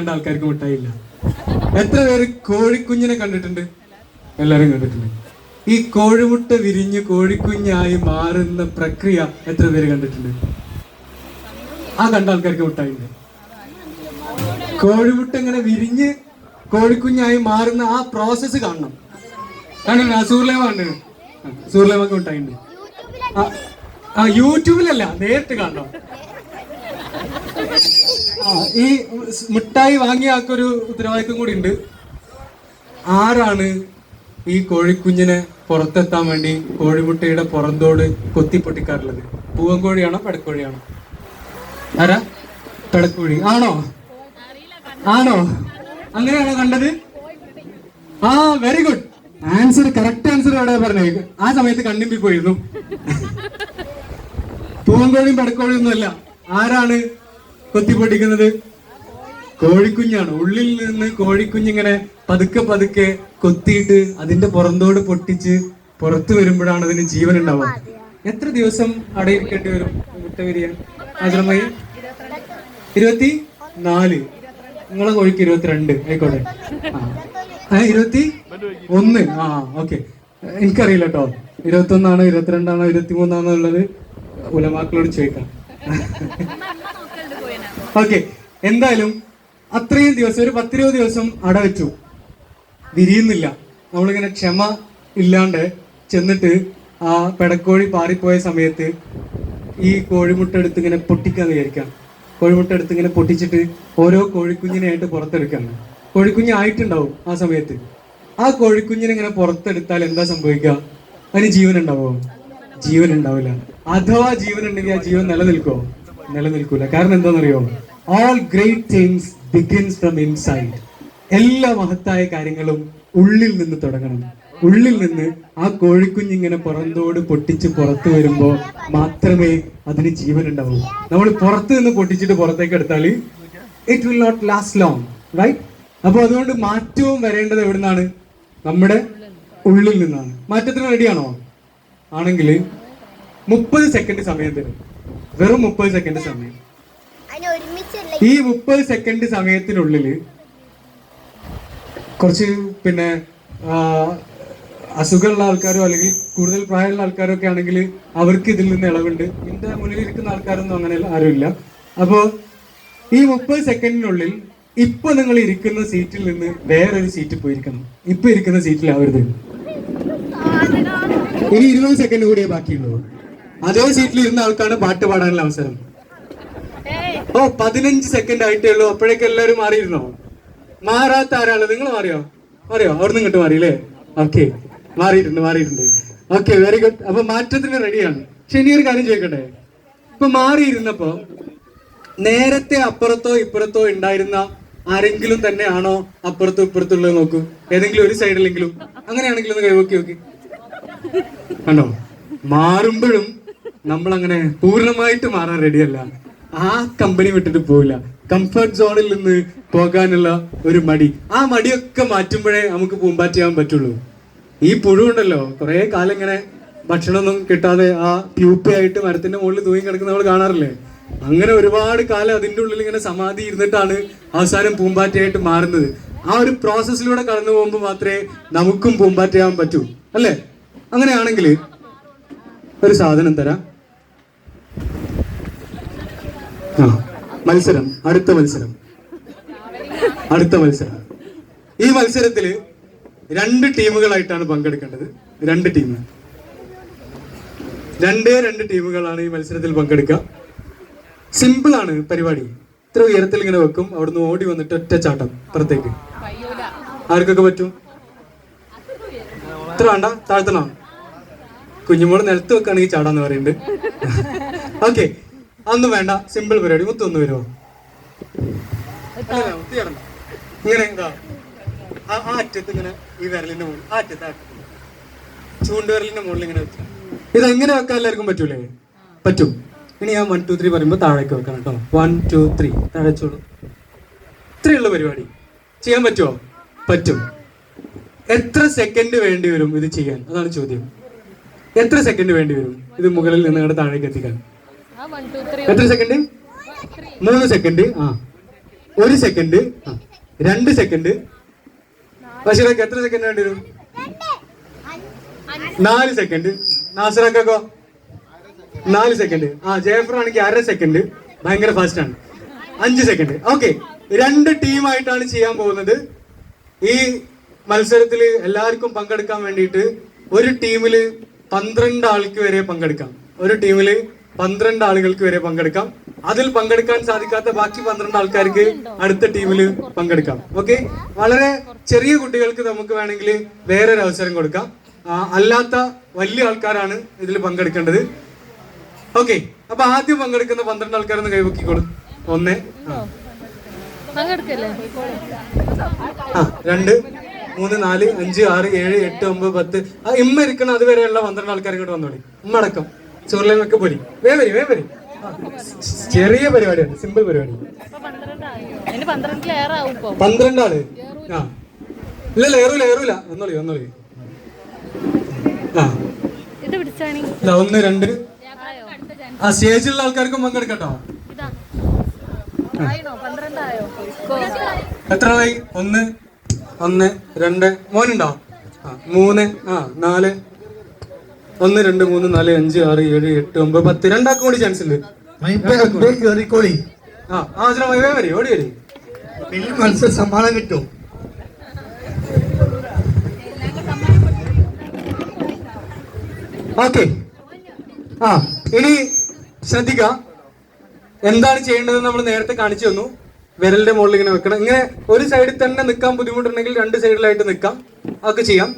ആൾക്കാർക്ക് മിഠായില്ല. എത്ര പേര് കോഴിക്കുഞ്ഞിനെ കണ്ടിട്ടുണ്ട്? എല്ലാരും കണ്ടിട്ടുണ്ട്. ഈ കോഴിമുട്ട വിരിഞ്ഞ് കോഴിക്കുഞ്ഞായി മാറുന്ന പ്രക്രിയ എത്ര പേര് കണ്ടിട്ടുണ്ട്? കണ്ട ആൾക്കാർക്ക് മിഠായില്ല. കോഴിമുട്ട ഇങ്ങനെ വിരിഞ്ഞ് കോഴിക്കുഞ്ഞായി മാറുന്ന ആ പ്രോസസ്സ് കാണണം. കണ്ടിട്ടുണ്ട്? സൂർലേമ കണ്ടിട്ടുണ്ട്. സൂർലേമക്ക് മിഠായിണ്ട്. യൂട്യൂബിലല്ല, നേരിട്ട് കാണണം. ഈ മിഠായി വാങ്ങിയ ആൾക്കൊരു ഉത്തരവാദിത്വം കൂടി ഉണ്ട്. ആരാണ് ഈ കോഴിക്കുഞ്ഞിനെ പുറത്തെത്താൻ വേണ്ടി കോഴിമുട്ടയുടെ പുറന്തോട് കൊത്തി പൊട്ടിക്കാറുള്ളത്? പൂവൻ കോഴിയാണോ പെടക്കോഴിയാണോ? ആരാ? പെടക്കോഴി ആണോ? അങ്ങനെയാണോ കണ്ടത്? Very good answer. Correct answer എവിടെ പറഞ്ഞേ? ആ സമയത്ത് കണ്ണിമ്പി പോയിരുന്നു. പൂവൻ കോഴിയും പെടക്കോഴിയും ഒന്നുമല്ല. ആരാണ് കൊത്തിപ്പൊട്ടിക്കുന്നത്? കോഴിക്കുഞ്ഞാണ്. ഉള്ളിൽ നിന്ന് കോഴിക്കുഞ്ഞിങ്ങനെ പതുക്കെ പതുക്കെ കൊത്തിയിട്ട് അതിന്റെ പുറന്തോട് പൊട്ടിച്ച് പുറത്തു വരുമ്പോഴാണ് അതിന് ജീവൻ ഉണ്ടാവുക. എത്ര ദിവസം അടയിരിക്കേണ്ടി വരും മുട്ട വിരിയാൻ? ആശ്രമമായി 24. നിങ്ങളെ കോഴിക്ക് 22 ആയിക്കോട്ടെ. 21. ഓക്കെ. എനിക്കറിയില്ല കേട്ടോ, 21 22 23 ഉള്ളത്. ഉലമാക്കളോട് ചോദിക്കാം. ഓക്കെ. എന്തായാലും അത്രയും ദിവസം, ഒരു 10-20 ദിവസം അടവെച്ചു, വിരിയുന്നില്ല. നമ്മളിങ്ങനെ ക്ഷമ ഇല്ലാണ്ട് ചെന്നിട്ട് ആ പെടക്കോഴി പാറിപ്പോയ സമയത്ത് ഈ കോഴിമുട്ട എടുത്ത് ഇങ്ങനെ പൊട്ടിക്കാന്ന് വിചാരിക്കാം. കോഴിമുട്ട എടുത്ത് ഇങ്ങനെ പൊട്ടിച്ചിട്ട് ഓരോ കോഴിക്കുഞ്ഞിനായിട്ട് പുറത്തെടുക്കാണ്. കോഴിക്കുഞ്ഞ് ആയിട്ടുണ്ടാവും ആ സമയത്ത്. ആ കോഴിക്കുഞ്ഞിനെ ഇങ്ങനെ പുറത്തെടുത്താൽ എന്താ സംഭവിക്കുക? അതിന് ജീവൻ ഉണ്ടാവോ? ജീവൻ ഉണ്ടാവില്ല. അഥവാ ജീവൻ ഉണ്ടെങ്കിൽ ആ ജീവൻ നിലനിൽക്കുമോ? നിലനിൽക്കൂല. കാരണം എന്താണെന്നറിയോ? All great things begins from inside. എല്ലാ മഹത്തായ കാര്യങ്ങളും ഉള്ളിൽ നിന്ന് തുടങ്ങണം. ഉള്ളിൽ നിന്ന് ആ കോഴിക്കുഞ്ഞിങ്ങനെ പുറന്തോട് പൊട്ടിച്ച് പുറത്തു വരുമ്പോ മാത്രമേ അതിന് ജീവൻ ഉണ്ടാവൂ. നമ്മൾ പുറത്തു നിന്ന് പൊട്ടിച്ചിട്ട് പുറത്തേക്ക് എടുത്താൽ it will not last long, right? അപ്പൊ അതുകൊണ്ട് മാറ്റവും വരേണ്ടത് എവിടുന്നാണ്? നമ്മുടെ ഉള്ളിൽ നിന്നാണ്. മാറ്റത്തിന് റെഡിയാണോ? ആണെങ്കിൽ 30 സെക്കൻഡ് സമയം തരും. വെറും 30 സെക്കൻഡ് സമയം. ഈ 30 സെക്കൻഡ് സമയത്തിനുള്ളിൽ കുറച്ച് അസുഖമുള്ള ആൾക്കാരോ അല്ലെങ്കിൽ കൂടുതൽ പ്രായമുള്ള ആൾക്കാരോ ഒക്കെ ആണെങ്കിൽ അവർക്ക് ഇതിൽ നിന്ന് ഇളവുണ്ട്. എന്റെ മുന്നിലിരിക്കുന്ന ആൾക്കാരൊന്നും അങ്ങനെ ആരുമില്ല. അപ്പോ ഈ 30 സെക്കൻഡിനുള്ളിൽ ഇപ്പൊ നിങ്ങൾ ഇരിക്കുന്ന സീറ്റിൽ നിന്ന് വേറൊരു സീറ്റിൽ പോയിരിക്കണം. ഇപ്പൊ ഇരിക്കുന്ന സീറ്റിലാവരുത്. ഇനി 20 സെക്കൻഡ് കൂടിയേ ബാക്കിയുള്ളൂ. അതേ സീറ്റിൽ ഇരുന്ന ആൾക്കാണ് പാട്ട് പാടാനുള്ള അവസരം. 15 സെക്കൻഡ് ആയിട്ടേ ഉള്ളൂ. അപ്പോഴേക്ക് എല്ലാവരും മാറിയിരുന്നോ? മാറാത്ത ആരാണ്? നിങ്ങൾ മാറിയോ? അവിടുന്ന് ഇങ്ങോട്ട് മാറിയില്ലേ? ഓക്കെ, മാറിയിട്ടുണ്ട്. Okay, very good. അപ്പൊ മാറ്റത്തിന് റെഡിയാണ്. പക്ഷെ ഇനി ഒരു കാര്യം ചോദിക്കട്ടെ. ഇപ്പൊ മാറിയിരുന്നപ്പോ നേരത്തെ അപ്പുറത്തോ ഇപ്പുറത്തോ ഉണ്ടായിരുന്ന ആരെങ്കിലും തന്നെയാണോ അപ്പുറത്തോ ഇപ്പുറത്തുള്ളത്? നോക്കൂ, ഏതെങ്കിലും ഒരു സൈഡിലെങ്കിലും. അങ്ങനെയാണെങ്കിൽ ഒന്ന് കൈവക്കി. കണ്ടോ? മാറുമ്പോഴും നമ്മളങ്ങനെ പൂർണ്ണമായിട്ട് മാറാൻ റെഡിയല്ല. ആ കമ്പനി വിട്ടിട്ട് പോവില്ല. കംഫർട്ട് സോണിൽ നിന്ന് പോകാനുള്ള ഒരു മടി, ആ മടിയൊക്കെ മാറ്റുമ്പോഴേ നമുക്ക് പൂമ്പാറ്റയാൻ പറ്റുള്ളൂ. ഈ പുഴുണ്ടല്ലോ, കുറെ കാലം ഇങ്ങനെ ഭക്ഷണമൊന്നും കിട്ടാതെ ആ പ്യൂപ്പയായിട്ട് മരത്തിന്റെ മുകളിൽ തൂങ്ങി കിടക്കുന്ന നമ്മൾ കാണാറില്ലേ? അങ്ങനെ ഒരുപാട് കാലം അതിൻ്റെ ഉള്ളിൽ ഇങ്ങനെ സമാധി ഇരുന്നിട്ടാണ് അവസാനം പൂമ്പാറ്റയായിട്ട് മാറുന്നത്. ആ ഒരു പ്രോസസ്സിലൂടെ കടന്നു പോകുമ്പോൾ മാത്രമേ നമുക്കും പൂമ്പാറ്റയാൻ പറ്റൂ, അല്ലേ? അങ്ങനെയാണെങ്കിൽ ഒരു സാധനം തരാം. മത്സരം. അടുത്ത മത്സരം. ഈ മത്സരത്തില് 2 ടീമുകളായിട്ടാണ് പങ്കെടുക്കേണ്ടത്. 2 ടീം, രണ്ട് ടീമുകളാണ് ഈ മത്സരത്തിൽ പങ്കെടുക്കുക. സിമ്പിൾ ആണ് പരിപാടി. ഇത്ര ഉയരത്തിൽ ഇങ്ങനെ വെക്കും, അവിടുന്ന് ഓടി വന്നിട്ട് ഒറ്റ ചാട്ടം പുറത്തേക്ക്. ആർക്കൊക്കെ പറ്റും? ഇത്ര വേണ്ട, താഴ്ത്തണോ? കുഞ്ഞുമോള് നിലത്ത് വെക്കുകയാണെങ്കിൽ ചാടാന്ന് പറയുന്നുണ്ട്. ഓക്കെ, അതൊന്നും വേണ്ട, സിമ്പിൾ പരിപാടി. മുത്തൊന്ന് വരുമോ? ഇങ്ങനെ ആ അറ്റത്ത് ഇങ്ങനെ ഈ വിരലിന്റെ മുകളിൽ, ആ അറ്റത്ത് ചൂണ്ടുവിരലിന്റെ മുകളിൽ ഇങ്ങനെ വെച്ചു. ഇതെങ്ങനെ വെക്കാൻ എല്ലാവർക്കും പറ്റൂലേ? പറ്റും. ഇനി ഞാൻ 1 2 3 പറയുമ്പോ താഴേക്ക് വെക്കണം കേട്ടോ. 1 2 3 താഴെ ചോളൂ. ഇത്രയുള്ള പരിപാടി. ചെയ്യാൻ പറ്റുമോ? പറ്റും. എത്ര സെക്കൻഡ് വേണ്ടി വരും ഇത് ചെയ്യാൻ? അതാണ് ചോദ്യം. എത്ര സെക്കൻഡ് വേണ്ടി വരും ഇത് മുകളിൽ നിന്ന് നിങ്ങളുടെ താഴേക്ക് എത്തിക്കാൻ? എത്ര സെക്കൻഡ്? 3 സെക്കൻഡ്. 1 second, 2 second. ബഷീറൊക്കെ എത്ര സെക്കൻഡ് വേണ്ടി വരും? 4 സെക്കൻഡ്. നാസറക്കോ 4 സെക്കൻഡ്. ജയഫർ ആണെങ്കിൽ 1/2 സെക്കൻഡ്, ഭയങ്കര ഫാസ്റ്റ് ആണ്. 5 സെക്കൻഡ്. ഓക്കെ, 2 ടീമായിട്ടാണ് ചെയ്യാൻ പോകുന്നത്. ഈ മത്സരത്തിൽ എല്ലാവർക്കും പങ്കെടുക്കാൻ വേണ്ടിയിട്ട് ഒരു ടീമില് 12 ആൾക്ക് വരെ പങ്കെടുക്കാം. ഒരു ടീമില് 12 ആളുകൾക്ക് വരെ പങ്കെടുക്കാം. അതിൽ പങ്കെടുക്കാൻ സാധിക്കാത്ത ബാക്കി 12 ആൾക്കാർക്ക് അടുത്ത ടീമിൽ പങ്കെടുക്കാം. ഓക്കെ, വളരെ ചെറിയ കുട്ടികൾക്ക് നമുക്ക് വേണമെങ്കിൽ വേറൊരു അവസരം കൊടുക്കാം. അല്ലാത്ത വലിയ ആൾക്കാരാണ് ഇതിൽ പങ്കെടുക്കേണ്ടത്. ഓക്കെ, അപ്പൊ ആദ്യം പങ്കെടുക്കുന്ന 12 ആൾക്കാരൊന്ന് കൈവക്കിക്കോളൂ. 1, 2, 3, 4, 5, 6, 7, 8, 9, 10. ഇമ്മ ഇരിക്കണം അതുവരെയുള്ള 12 ആൾക്കാർ ഇങ്ങോട്ട് വന്നോളി. ഉമ്മ അടക്കം ചോറിലേക്ക് പോരി. വേവരി. ചെറിയ പരിപാടിയാണ്, സിമ്പിൾ പരിപാടി. 12 ആള്. ഇല്ല ഏറൂല. ഒന്നോളി. 1, 2. സ്റ്റേജിലുള്ള ആൾക്കാർക്കും പങ്കെടുക്കട്ടോ. എത്ര ആയി? 1, 2. മോനുണ്ടോ? 3, 4. 1, 2, 3, 4, 5, 6, 7, 8, 9, 10. 2 ആൾക്കും കൂടി ചാൻസ് ഉണ്ട്. ഓടി വരി. മത്സര സമ്മാനം കിട്ടും. ഓക്കെ, ഇനി ശ്രദ്ധിക്ക. എന്താണ് ചെയ്യേണ്ടത് നമ്മൾ നേരത്തെ കാണിച്ചു തന്നു. വിരലിന്റെ മുകളിൽ ഇങ്ങനെ വെക്കണം. ഇങ്ങനെ ഒരു സൈഡിൽ തന്നെ നിൽക്കാൻ ബുദ്ധിമുട്ടുണ്ടെങ്കിൽ 2 സൈഡിലായിട്ട് നിൽക്കാം. അതൊക്കെ ചെയ്യാം.